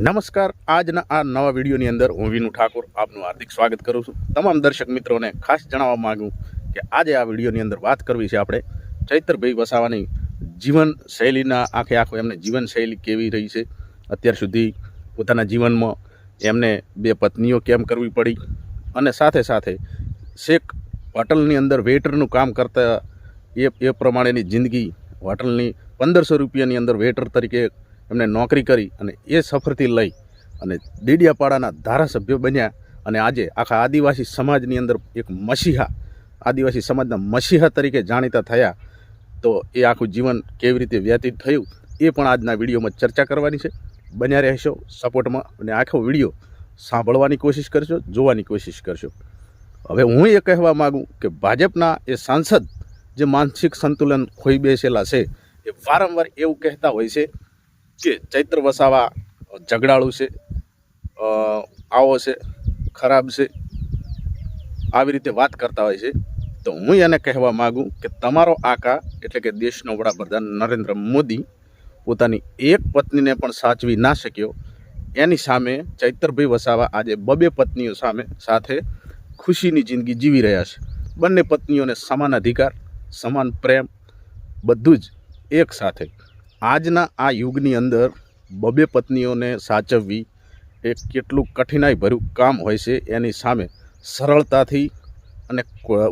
નમસ્કાર. આજના આ નવા વિડીયોની અંદર હું વિનુ ઠાકોર આપનું હાર્દિક સ્વાગત કરું છું. તમામ દર્શક મિત્રોને ખાસ જણાવવા માગું કે આજે આ વિડીયોની અંદર વાત કરવી છે આપણે ચૈતરભાઈ વસાવાની જીવનશૈલીના આખો એમને જીવનશૈલી કેવી રહી છે અત્યાર સુધી, પોતાના જીવનમાં એમને બે પત્નીઓ કેમ કરવી પડી, અને સાથે સાથે શેખ હોટલની અંદર વેઇટરનું કામ કરતા એ પ્રમાણેની જિંદગી, હોટલની 1500 રૂપિયાની અંદર વેઇટર તરીકે એમને નોકરી કરી અને એ સફરથી લઈ અને ડેડિયાપાડાના ધારાસભ્ય બન્યા અને આજે આખા આદિવાસી સમાજની અંદર એક મસીહા, આદિવાસી સમાજના મસીહા તરીકે જાણીતા થયા. તો એ આખું જીવન કેવી રીતે વ્યતીત થયું એ પણ આજના વિડીયોમાં ચર્ચા કરવાની છે. બન્યા રહેશો સપોર્ટમાં અને આખો વિડીયો સાંભળવાની કોશિશ કરશો, જોવાની કોશિશ કરશો. હવે હું એ કહેવા માગું કે ભાજપના એ સાંસદ જે માનસિક સંતુલન ખોઈ બેસેલા છે એ વારંવાર એવું કહેતા હોય છે કે ચૈત્ર વસાવા ઝઘડાળું છે, આવો છે, ખરાબ છે, આવી રીતે વાત કરતા હોય છે. તો હું એને કહેવા માગું કે તમારો આકા એટલે કે દેશનો વડાપ્રધાન નરેન્દ્ર મોદી પોતાની એક પત્નીને પણ સાચવી ના શક્યો, એની સામે ચૈતરભાઈ વસાવા આજે બબે પત્નીઓ સાથે ખુશીની જિંદગી જીવી રહ્યા છે. બંને પત્નીઓને સમાન અધિકાર, સમાન પ્રેમ, બધું જ એક સાથે. આજના આ યુગની અંદર બબે પત્નીઓને સાચવવી એ કેટલું કઠિનાઈ ભર્યું કામ હોય છે, એની સામે સરળતાથી અને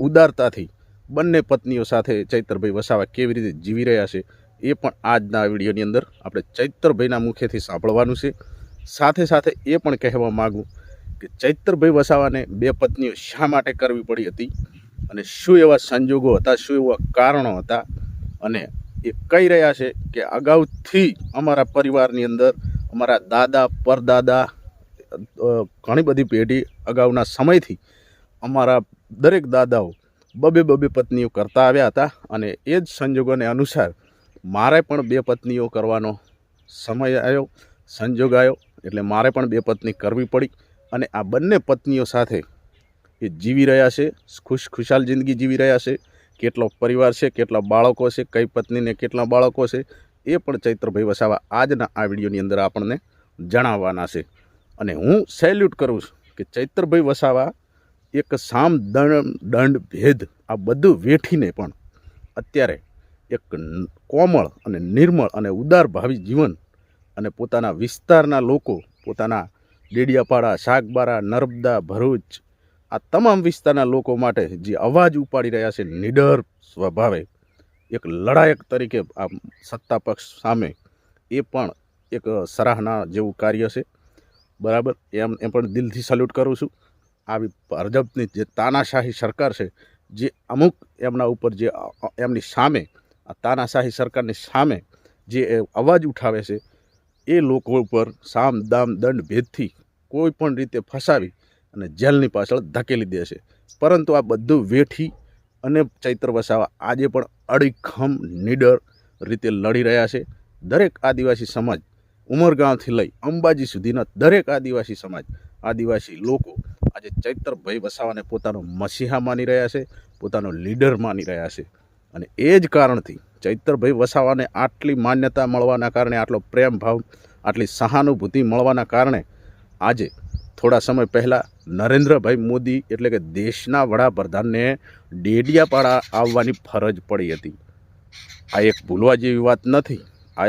ઉદારતાથી બંને પત્નીઓ સાથે ચૈતરભાઈ વસાવા કેવી રીતે જીવી રહ્યા છે એ પણ આજના વિડીયોની અંદર આપણે ચૈતરભાઈના મુખેથી સાંભળવાનું છે. સાથે સાથે એ પણ કહેવા માગું કે ચૈતરભાઈ વસાવાને બે પત્નીઓ શા માટે કરવી પડી હતી અને શું એવા સંજોગો હતા, શું એવા કારણો હતા, અને એ કહી રહ્યા છે કે અગાઉથી અમારા પરિવારની અંદર અમારા દાદા પરદાદા ઘણી બધી પેઢી અગાઉના સમયથી અમારા દરેક દાદાઓ બબે પત્નીઓ કરતા આવ્યા હતા અને એ જ સંજોગોને અનુસાર મારે પણ બે પત્નીઓ કરવાનો સમય આવ્યો, સંજોગ આવ્યો, એટલે મારે પણ બે પત્ની કરવી પડી. અને આ બંને પત્નીઓ સાથે એ જીવી રહ્યા છે, ખુશખુશાલ જિંદગી જીવી રહ્યા છે. કેટલો પરિવાર છે, કેટલા બાળકો છે, કઈ પત્નીને કેટલા બાળકો છે એ પણ ચૈતરભાઈ વસાવા આજના આ વિડીયોની અંદર આપણને જણાવવાના છે. અને હું સેલ્યુટ કરું છું કે ચૈતરભાઈ વસાવા એક સામ દંડ ભેદ આ બધું વેઠીને પણ અત્યારે એક કોમળ અને નિર્મળ અને ઉદાર ભાવી જીવન અને પોતાના વિસ્તારના લોકો, પોતાના ડેડિયાપાડા, શાકબારા, નર્મદા, ભરૂચ, આ તમામ વિસ્તારના લોકો માટે જે અવાજ ઉપાડી રહ્યા છે નિડર સ્વભાવે, એક લડાયક તરીકે આ સત્તા પક્ષ સામે, એ પણ એક સરાહના જેવું કાર્ય છે. બરાબર, એમ પણ દિલથી સલ્યુટ કરું છું. આવી ભાજપની જે તાનાશાહી સરકાર છે, જે અમુક એમના ઉપર જે એમની સામે આ તાનાશાહી સરકારની સામે જે અવાજ ઉઠાવે છે એ લોકો ઉપર સામ દામ દંડ ભેદથી કોઈ પણ રીતે ફસાવી અને જેલની પાછળ ધકેલી દે છે. પરંતુ આ બધું વેઠી અને ચૈત્ર વસાવા આજે પણ અડીખમ નિડર રીતે લડી રહ્યા છે. દરેક આદિવાસી સમાજ, ઉમરગાંવથી લઈ અંબાજી સુધીના દરેક આદિવાસી સમાજ, આદિવાસી લોકો આજે ચૈતરભાઈ વસાવાને પોતાનો મસીહા માની રહ્યા છે, પોતાનો લીડર માની રહ્યા છે. અને એ જ કારણથી ચૈતરભાઈ વસાવાને આટલી માન્યતા મળવાના કારણે, આટલો પ્રેમ ભાવ, આટલી સહાનુભૂતિ મળવાના કારણે આજે થોડા સમય પહેલાં નરેન્દ્રભાઈ મોદી એટલે કે દેશના વડાપ્રધાનને ડેડિયાપાડા આવવાની ફરજ પડી હતી. આ એક ભૂલવા જેવી વાત નથી, આ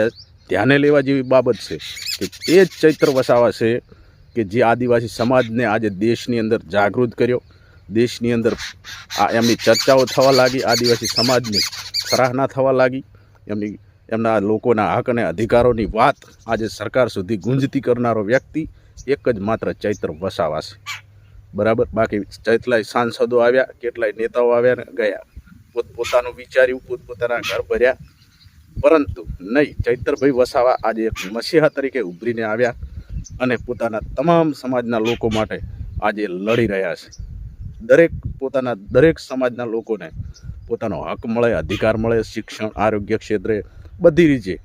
ધ્યાને લેવા જેવી બાબત છે કે એ જ ચૈત્ર વસાવા છે કે જે આદિવાસી સમાજને આજે દેશની અંદર જાગૃત કર્યો. દેશની અંદર આ એમની ચર્ચાઓ થવા લાગી, આદિવાસી સમાજની સરાહના થવા લાગી, એમના લોકોના હક અને અધિકારોની વાત આજે સરકાર સુધી ગુંજતી કરનારો વ્યક્તિ એક જ માત્ર ચૈત્ર વસાવા છે. બરાબર, બાકી કેટલાય સાંસદો આવ્યા, કેટલાય નેતાઓ આવ્યા ને ગયા, પોતપોતાનું વિચાર્યું, પોતપોતાના ઘર ભર્યા, પરંતુ નહીં, ચૈતરભાઈ વસાવા આજે એક મસીહા તરીકે ઉભરીને આવ્યા અને પોતાના તમામ સમાજના લોકો માટે આજે લડી રહ્યા છે. દરેક સમાજના લોકોને પોતાનો હક મળે, અધિકાર મળે, શિક્ષણ, આરોગ્ય ક્ષેત્રે બધી રીતે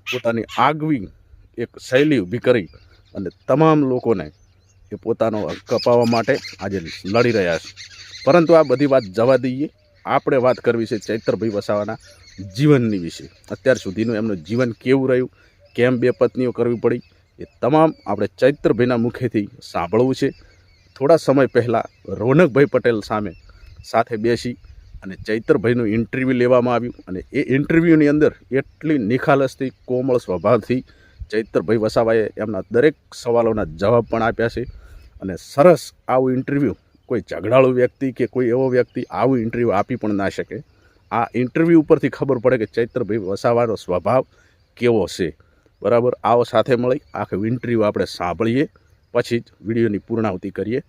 પોતાની આગવી એક શૈલી ઊભી કરી અને તમામ લોકોને એ પોતાનો હક અપાવવા માટે આજે લડી રહ્યા છે. પરંતુ આ બધી વાત જવા દઈએ, આપણે વાત કરવી છે ચૈતરભાઈ વસાવાના જીવનની વિશે. અત્યાર સુધીનું એમનું જીવન કેવું રહ્યું, કેમ બે પત્નીઓ કરવી પડી, એ તમામ આપણે ચૈત્રભાઈના મુખેથી સાંભળવું છે. થોડા સમય પહેલાં રોનકભાઈ પટેલ સાથે બેસી અને ચૈત્રભાઈનું ઇન્ટરવ્યૂ લેવામાં આવ્યું અને એ ઇન્ટરવ્યૂની અંદર એટલી નિખાલસથી કોમળ સ્વભાવથી ચૈત્રભાઈ વસાવાએ એમના દરેક સવાલોના જવાબ પણ આપ્યા છે. અને સરસ આવું ઇન્ટરવ્યૂ કોઈ ઝઘડાળુ વ્યક્તિ કે કોઈ એવો વ્યક્તિ આવું ઇન્ટરવ્યૂ આપી પણ ના શકે. આ ઇન્ટરવ્યૂ ઉપરથી ખબર પડે કે ચૈત્રભાઈ વસાવાનો સ્વભાવ કેવો છે. બરાબર, આવો સાથે મળી આખું ઇન્ટરવ્યૂ આપણે સાંભળીએ, પછી જ વિડીયોની પૂર્ણાહુતિ કરીએ.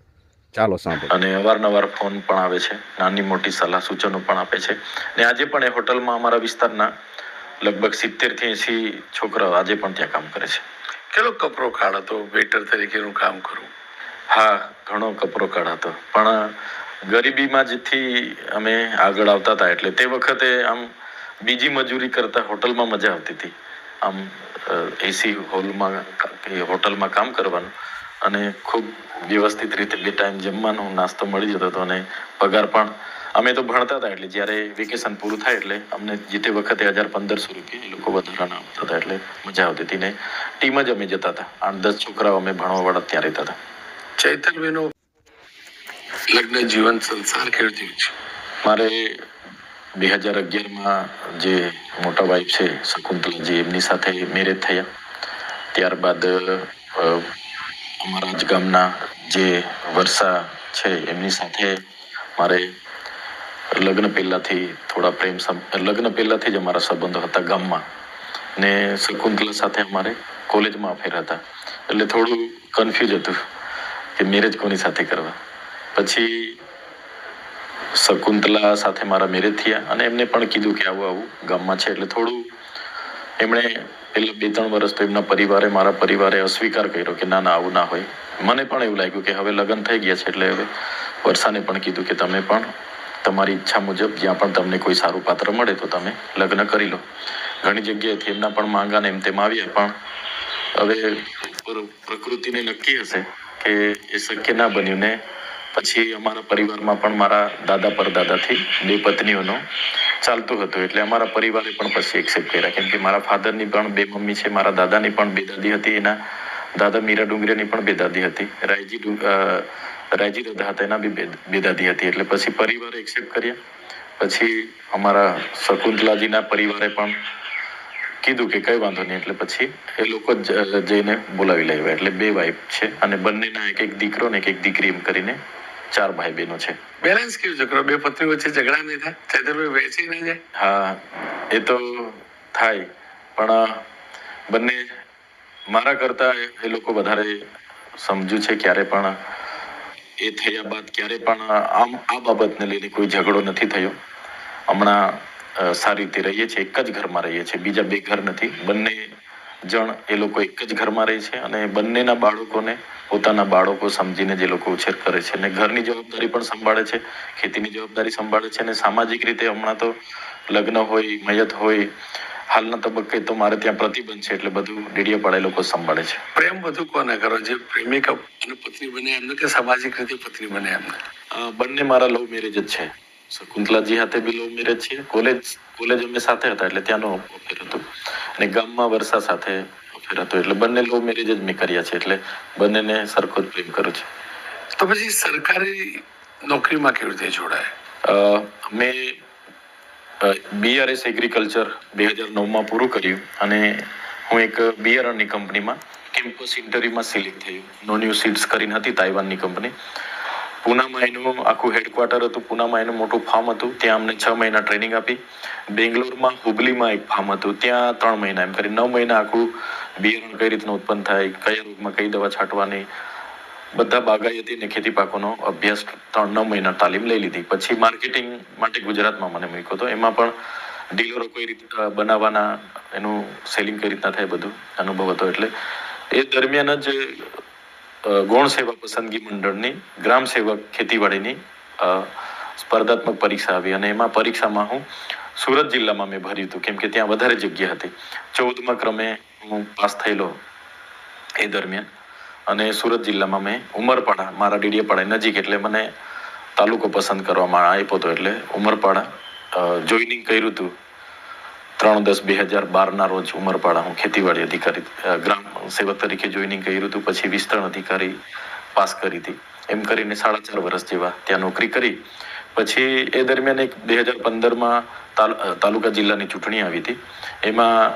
ચાલો સાંભળો. અને અવારનવાર ફોન પણ આવે છે, નાની મોટી સલાહ સૂચનો પણ આપે છે. ને આજે પણ એ હોટલમાં અમારા વિસ્તારના લગભગ 70 થી 80 છોકરાઓ આજે પણ ત્યાં કામ કરે છે. કેટલો કપરો કાળ હતો વેટર તરીકેનું કામ કરવું? હા, ઘણો કપરો કાળ હતો, પણ ગરીબીમાં જેથી અમે આગળ આવતા હતા એટલે તે વખતે આમ બીજી મજૂરી કરતા હોટલમાં મજા આવતી હતી. આમ એસી હોટલમાં કામ કરવાનું અને ખૂબ વ્યવસ્થિત રીતે 2 ટાઈમ જમવાનો નાસ્તો મળી જતો હતો અને પગાર પણ અમે તો ભણતા હતા એટલે જ્યારે વેકેશન પૂરું થાય એટલે અમને જે તે વખતે 1500 રૂપિયા એ લોકો વધારાના આપતા હતા એટલે મજા આવતી હતી. ને ટીમ જ અમે જતા હતા, 8-10 છોકરાઓ અમે ભણવાવાળા ત્યાં રહેતા હતા. ચૈતરભાઈનો લગ્ન જીવન સંસાર કેવું થયું છે? મારે 2011માં જે મોટા વાઈફ છે શકુંતલાજી, એમની સાથે મેરેજ થયા. ત્યારબાદ અમારા જ ગામના જે વર્ષા છે એમની સાથે મારે લગ્ન પહેલાથી જ અમારા સંબંધો હતા ગામમાં. ને શકુંતલા સાથે અમારે કોલેજમાં અફેર હતા એટલે થોડું કન્ફ્યુઝ હતું કે મેરેજ કોની સાથે કરવા. પછી શકુંતલા સાથે મારા મેરેજ થયા અને એમને પણ કીધું કે આવું ગામમાં છે એટલે થોડું એમણે પેલા 2-3 વર્ષ તો એમના પરિવારે, મારા પરિવારે અસ્વીકાર કર્યો કે ના આવું ના હોય. મને પણ એવું લાગ્યું કે હવે લગ્ન થઈ ગયા છે એટલે હવે વર્ષાને પણ કીધું કે તમે પણ તમારી ઈચ્છા મુજબ જ્યાં પણ તમને કોઈ સારું પાત્ર મળે તો તમે લગ્ન કરી લો. ઘણી જગ્યાએથી એમના પણ માંગા ને એમ તેમ આવ્યા, પણ હવે પ્રકૃતિને નક્કી હશે કે એ શક્ય ના બન્યું. ને પછી અમારા પરિવારમાં પણ મારા દાદા પરદાદાથી 2 પત્નીઓનો ચાલતું હતું એટલે અમારા પરિવારે પણ પછી એક્સેપ્ટ કર્યા. કેમ કે મારા ફાધરની પણ 2 મમ્મી છે, મારા દાદાની પણ 2 દાદી હતી, એના દાદા મીરા ડુંગરેની પણ 2 દાદી હતી, રાયજી દાદા હતા એના બી 2 દાદી હતી. એટલે પછી પરિવારે એક્સેપ્ટ કર્યા. પછી અમારા શકુંતલાજીના પરિવારે પણ કીધું કે કઈ વાંધો નહીં, એટલે પછી એ લોકો જઈને બોલાવી લાવ્યા. એટલે 2 વાઈફ છે અને બંનેના એક દીકરો ને એક દીકરી એમ કરીને 4 ભાઈ બહેનો છે. બેલેન્સ કેવું છે? 2 પત્ની વચ્ચે ઝઘડા નહીં થાય? ચૈતરભાઈ વેચી ના જાય? હા, એ તો થાય, પણ બંને મારા કરતા એ લોકો વધારે સમજુ છે. ક્યારે પણ એ થયા બાદ ક્યારે પણ આ બાબતને લઈને કોઈ ઝઘડો નથી થયો. હમણાં સારી રીતે રહીએ છીએ, એક જ ઘરમાં રહીએ છીએ, બીજા 2 ઘર નથી. બંને જણ એ લોકો એક જ ઘરમાં રહે છે અને બંનેના બાળકોને પોતાના બાળકો સમજીને જે લોકો ઉછેર કરે છે અને ઘરની જવાબદારી પણ સંભાળે છે, ખેતીની જવાબદારી સંભાળે છે અને સામાજિક રીતે હમણાં તો લગ્ન હોય, મયત હોય, હાલના તબક્કે તો મારે ત્યાં પ્રતિબંધ છે એટલે બધું ડેડિયાપાડા લોકો સંભાળે છે. પ્રેમ વધુ કોને કરો, જે પ્રેમિક અને પત્ની બને એમને કે સામાજિક રીતે પત્ની બને એમને? બંને મારા લવ મેરેજ જ છે. શકુંતલાજી સાથે બી લવ મેરેજ છે. કોલેજ અમે સાથે હતા એટલે ત્યાંનો અફેર હતો અને ગામમાં વર્ષા સાથે અફેર હતો એટલે બંને લવ મેરેજ જ મેં કર્યા છે એટલે બંનેને સરખો જ પ્રેમ કરું છું. તો પછી સરકારી નોકરીમાં કેવી રીતે જોડાય? મેં BRS એગ્રીકલ્ચર 2009માં પૂરું કર્યું અને હું એક બિયારણની કંપનીમાં કેમ્પસ ઇન્ટરવ્યુમાં સિલેક્ટ થયું. નોન્યુ સીડ્સ કરીને હતી, તાઇવાનની કંપની. પૂનામાં એનું આખું હેડક્વાર્ટર હતું, પૂનામાં એનું મોટું ફાર્મ હતું, ત્યાં અમને 6 મહિના ટ્રેનિંગ આપી. બેંગ્લોરમાં હુબલીમાં એક ફાર્મ હતું, ત્યાં 3 મહિના, એમ કરી 9 મહિના આખું બિયારણ કઈ રીતનું ઉત્પન્ન થાય, કયા રોગમાં કઈ દવા છાંટવાની, બધા બાગાયતી અને ખેતી પાકોનો અભ્યાસ 9 મહિના તાલીમ લઈ લીધી. પછી માર્કેટિંગ માટે ગુજરાતમાં મને મૂક્યો હતો. એમાં પણ ડીલરો કઈ રીતે બનાવવાના, એનું સેલિંગ કઈ રીતના થાય બધું અનુભવ હતો. એટલે એ દરમિયાન જ ગૌણ સેવા પસંદગી મંડળની ગ્રામ સેવક ખેતીવાડીની સ્પર્ધાત્મક પરીક્ષા આવી અને એમાં પરીક્ષામાં હું સુરત જિલ્લામાં મેં ભર્યું હતું કેમ કે ત્યાં વધારે જગ્યા હતી. 14મા ક્રમે હું પાસ થયેલો એ દરમિયાન અને સુરત જિલ્લામાં મેં ઉમરપાડા, મારા ડેડિયાપાડા નજીક, એટલે મને તાલુકો પસંદ કરવામાં આપ્યો હતો એટલે ઉમરપાડા જોઈનિંગ કર્યું હતું. 3/10/2012ના રોજ ઉમરપાડા હું ખેતીવાડી અધિકારી સેવક તરીકે જોઈનિંગ કર્યું હતું, પછી વિસ્તરણ અધિકારી પાસ કરી હતી. એમ કરીને 4.5 વર્ષ જેવા ત્યાં નોકરી કરી. પછી એ દરમિયાન એક 2015માં તાલુકા જિલ્લાની ચૂંટણી આવી હતી. એમાં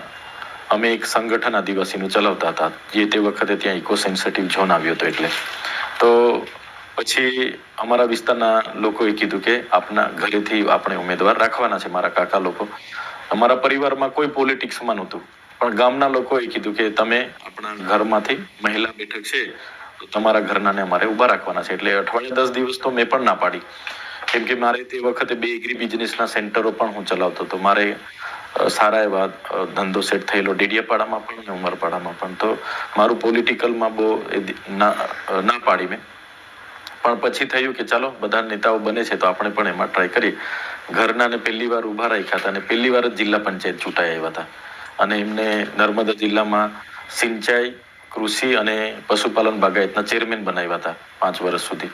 અમે એક સંગઠન આદિવાસીનું ચલાવતા હતા. જે તે વખતે ત્યાં ઇકો સેન્સિટિવ ઝોન આવ્યો હતો. એટલે તો પછી અમારા વિસ્તારના લોકોએ કીધું કે આપના ઘરેથી આપણે ઉમેદવાર રાખવાના છે. મારા કાકા લોકો, અમારા પરિવારમાં કોઈ પોલિટિક્સમાં નહોતું, પણ ગામના લોકોએ કીધું કે તમે આપણા ઘરમાંથી મહિલા બેઠક છે તો તમારા ઘરનાને અમારે ઊભા રાખવાના છે. એટલે અઠવાડિયે 10 દિવસ તો મેં પણ ના પાડી, કેમ કે મારે તે વખતે 2 એગ્રી બિઝનેસના સેન્ટરો પણ હું ચલાવતો હતો. મારે સારા એવા ધંધો સેટ થયેલો ડેડિયાપાડામાં પણ અને ઉમરપાડામાં પણ. તો મારું પોલિટિકલમાં બહુ ના પાડી મેં. પણ પછી થયું કે ચાલો બધા નેતાઓ બને છે તો આપણે પણ એમાં ટ્રાય કરીએ. ઘરનાને પહેલી વાર ઊભા રાખ્યા હતા અને પહેલી વાર જ જિલ્લા પંચાયત ચૂંટાઈ આવ્યા હતા. અને એમને નર્મદા જિલ્લામાં સિંચાઈ, કૃષિ અને પશુપાલન બાગાયતના ચેરમેન બનાવ્યા હતા 5 વર્ષ સુધી.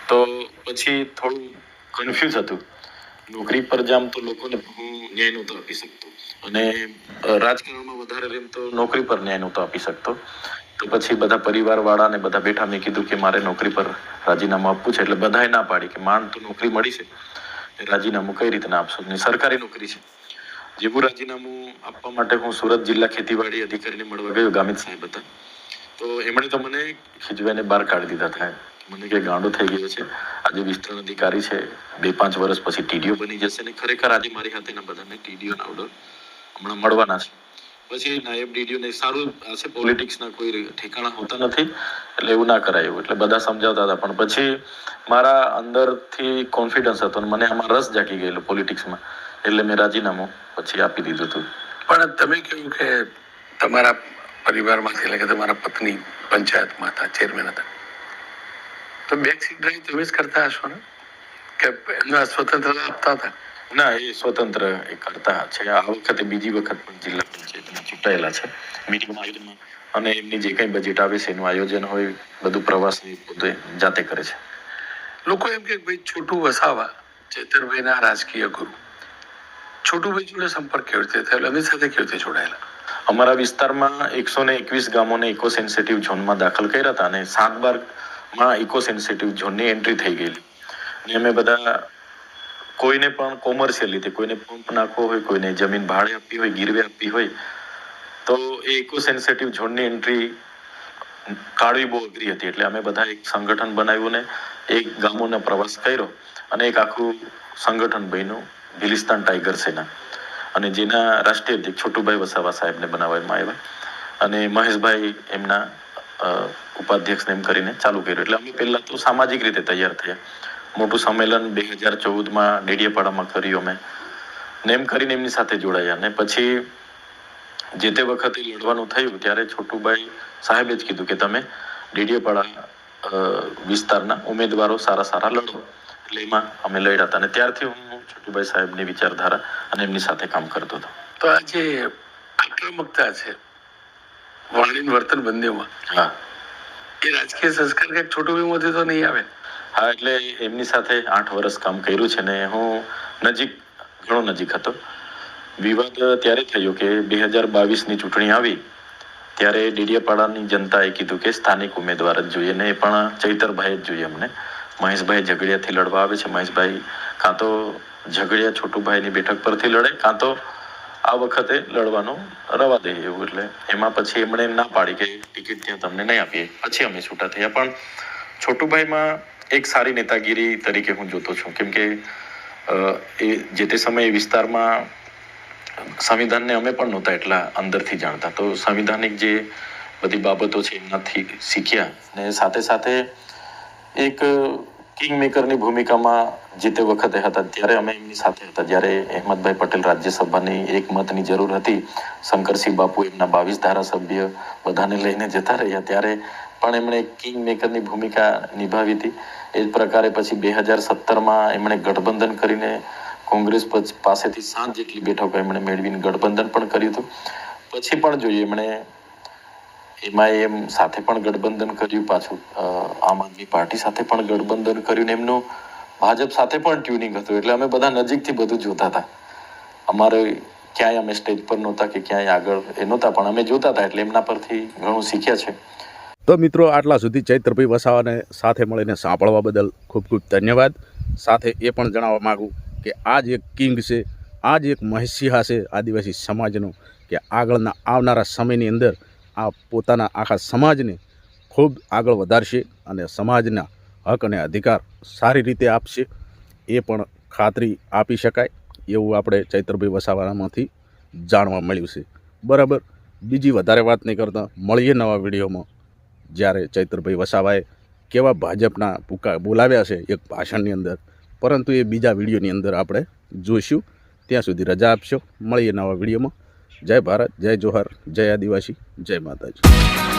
તો પછી થોડું કન્ફ્યુઝ હતું. નોકરી પર જામ તો લોકોને હું ન્યાય નહોતો આપી શકતો, અને રાજકારણમાં વધારે રેમ તો નોકરી પર ન્યાય નહોતો આપી શકતો. તો પછી બધા પરિવાર વાળા ને બધા બેઠા, મેં કીધું કે મારે નોકરી પર રાજીનામું આપવું છે. એટલે બધાએ ના પાડી કે માંડ તો નોકરી મળી છે, રાજીનામું કઈ રીતે ના આપશો, ને સરકારી નોકરી છે. જેવું રાજીનામું આપવા માટે હું સુરત જિલ્લા ખેતીવાડી અધિકારીને મળવા ગયો, ગામિત સાહેબ હતા. તો એમણે તો મને ખીજવાઈને બહાર કાઢી દીધા હતા. મને કે ગાંડો થઈ ગયો છે, આજે વિસ્તરણ અધિકારી છે, 2-5 વર્ષ પછી ટીડીઓ બની જશે. ને ખરેખર આજે મારી હાથેના બધાને ટીડીઓ ના ઓર્ડર હમણાં મળવાના છે. પછી નાયબ ડીડીઓ ને સારું હશે, પોલિટિક્સના કોઈ ઠેકાણા હોતા નથી, એટલે એવું ના કરાયું. એટલે બધા સમજાવતા હતા, પણ પછી મારા અંદરથી કોન્ફિડન્સ હતો અને મને આમાં રસ જાગી ગયેલો પોલિટિક્સમાં. એટલે મેં રાજીનામું પછી આપી દીધું હતું. પણ તમે કહ્યું કે તમારા પરિવારમાંથી, એટલે કે તમારા પત્ની પંચાયતમાં હતા, ચેરમેન હતા, તો બેક સીટ ડ્રાઈવ તમે જ કરતા હશો ને, કે એમને સ્વતંત્રતા આપતા હતા? ના, એ સ્વતંત્ર એ કરતા છે. આ વખતે બીજી વખત પણ જિલ્લા પંચાયતમાં ચૂંટાયેલા છે. મીટિંગમાં આયોજનમાં અને એમની જે કંઈ બજેટ આવે છે એનું આયોજન હોય, બધું પ્રવાસની પોતે જાતે કરે છે. લોકો એમ કે ભાઈ છોટુ વસાવા ચેતરભાઈના રાજકીય ગુરુ, છોટુભાઈ જોડે સંપર્ક કેવી રીતે થયેલો, એમની સાથે કેવી રીતે જોડાયેલા? અમારા વિસ્તારમાં 121 ગામોને ઇકો સેન્સિટિવ ઝોનમાં દાખલ કર્યા હતા, અને 7-12માં ઇકો સેન્સિટિવ ઝોનની એન્ટ્રી થઈ ગયેલી. અને અમે બધા કોઈને પણ કોમર્શિયલ રીતે, કોઈને પંપ નાખવો હોય, કોઈને જમીન ભાડે આપવી હોય, ગીરવે આપવી હોય, તો એ ઇકો સેન્સિટિવ ઝોનની એન્ટ્રી કાઢવી બહુ અઘરી હતી. એટલે અમે બધા એક સંગઠન બનાવ્યું ને એક ગામોનો પ્રવાસ કર્યો, અને એક આખું સંગઠન બન્યું ભીલિસ્તાન ટાઈગર સેના, અને જેના રાષ્ટ્રીય અધ્યક્ષ છોટુભાઈ વસાવા સાહેબને બનાવવામાં આવ્યા, અને મહેશભાઈ એમના ઉપાધ્યક્ષને એમ કરીને ચાલુ કર્યું. એટલે અમે પહેલા તો સામાજિક રીતે તૈયાર થયા. મોટું સંમેલન 2014માં ડેડિયાપાડામાં કર્યું અમે, ને એમ કરીને એમની સાથે જોડાયા. ને પછી જે તે વખતે લડવાનું થયું ત્યારે છોટુભાઈ સાહેબે જ કીધું કે તમે ડેડિયાપાડા વિસ્તારના ઉમેદવારો સારા લડો. એટલે એમાં અમે લડ્યા હતા, અને ત્યારથી હું છોટુભાઈ સાહેબની વિચારધારા અને એમની સાથે કામ કરતો હતો. તો આ જે આક્રમકતા છે વાણીન વર્તન બંનેમાં, હા, એ રાજકીય સંસ્કાર કંઈક છોટુભાઈમાંથી તો નહીં આવે? હા, એટલે એમની સાથે 8 વર્ષ કામ કર્યું છે, ને હું ઘણો નજીક હતો. વિવાદ ત્યારે થયો કે 2022ની ચૂંટણી આવી ત્યારે ડેડિયાપાડાની જનતાએ કીધું કે સ્થાનિક ઉમેદવાર જ જોઈએ, ને એ પણ ચૈતરભાઈ જ જોઈએ અમને. મહેશભાઈ ઝઘડિયાથી લડવા આવે છે. મહેશભાઈ કાં તો ઝઘડિયા છોટુભાઈની બેઠક પરથી લડે, કાં તો આ વખતે લડવાનું રવા દે એવું. એટલે એમાં પછી એમણે ના પાડી કે ટિકિટ ત્યાં તમને નહીં આપીએ. પછી અમે છૂટા થયા. પણ છોટુભાઈમાં એક સારી નેતાગીરી તરીકે હું જોતો છું, કેમ કે એ જે તે સમયે વિસ્તારમાં સંવિધાનને અમે પણ નહોતા એટલા અંદરથી જાણતા, તો સંવિધાનિક જે બધી બાબતો છે એમનાથી શીખ્યા. ને સાથે સાથે એક કિંગ મેકરની ભૂમિકામાં જે તે વખતે હતા ત્યારે અમે એમની સાથે હતા. જ્યારે અહેમદભાઈ પટેલ રાજ્યસભાની એક મતની જરૂર હતી, શંકરસિંહ બાપુ એમના 22 ધારાસભ્ય બધાને લઈને જતા રહ્યા, ત્યારે પણ એમણે કિંગ મેકરની ભૂમિકા નિભાવી હતી. એ જ પ્રકારે પછી 2017માં એમણે ગઠબંધન કરીને કોંગ્રેસ પાસેથી 7 જેટલી બેઠકો એમણે મેળવીને ગઠબંધન પણ કર્યું હતું. પછી પણ જોઈએ એમણે એમાં એમ સાથે પણ ગઠબંધન કર્યું, પાછું આમ આદમી પાર્ટી સાથે પણ ગઠબંધન કર્યું, ને એમનું ભાજપ સાથે પણ ટ્યુનિંગ હતું. એટલે અમે બધા નજીકથી બધું જોતા હતા. અમારે ક્યાંય અમે સ્ટેજ પર નહોતા કે ક્યાંય આગળ એ નહોતા, પણ અમે જોતા હતા એટલે એમના પરથી ઘણું શીખ્યા છે. તો મિત્રો, આટલા સુધી ચૈત્રભાઈ વસાવાને સાથે મળીને સાંભળવા બદલ ખૂબ ખૂબ ધન્યવાદ. સાથે એ પણ જણાવવા માગું કે આ જ એક કિંગ છે, આ જ એક મહિષિયા છે આદિવાસી સમાજનો, કે આગળના આવનારા સમયની અંદર આ પોતાના આખા સમાજને ખૂબ આગળ વધારશે અને સમાજના હક અને અધિકાર સારી રીતે આપશે, એ પણ ખાતરી આપી શકાય એવું આપણે ચૈત્રભાઈ વસાવામાંથી જાણવા મળ્યું છે. બરાબર, બીજી વધારે વાત નહીં કરતા, મળીએ નવા વિડીયોમાં, જ્યારે ચૈત્રભાઈ વસાવાએ કેવા ભાજપના બોલાવ્યા છે એક ભાષણની અંદર, પરંતુ એ બીજા વિડીયોની અંદર આપણે જોઈશું. ત્યાં સુધી રજા આપશો. મળીએ નવા વિડીયોમાં. જય ભારત, જય જોહર, જય આદિવાસી, જય માતાજી.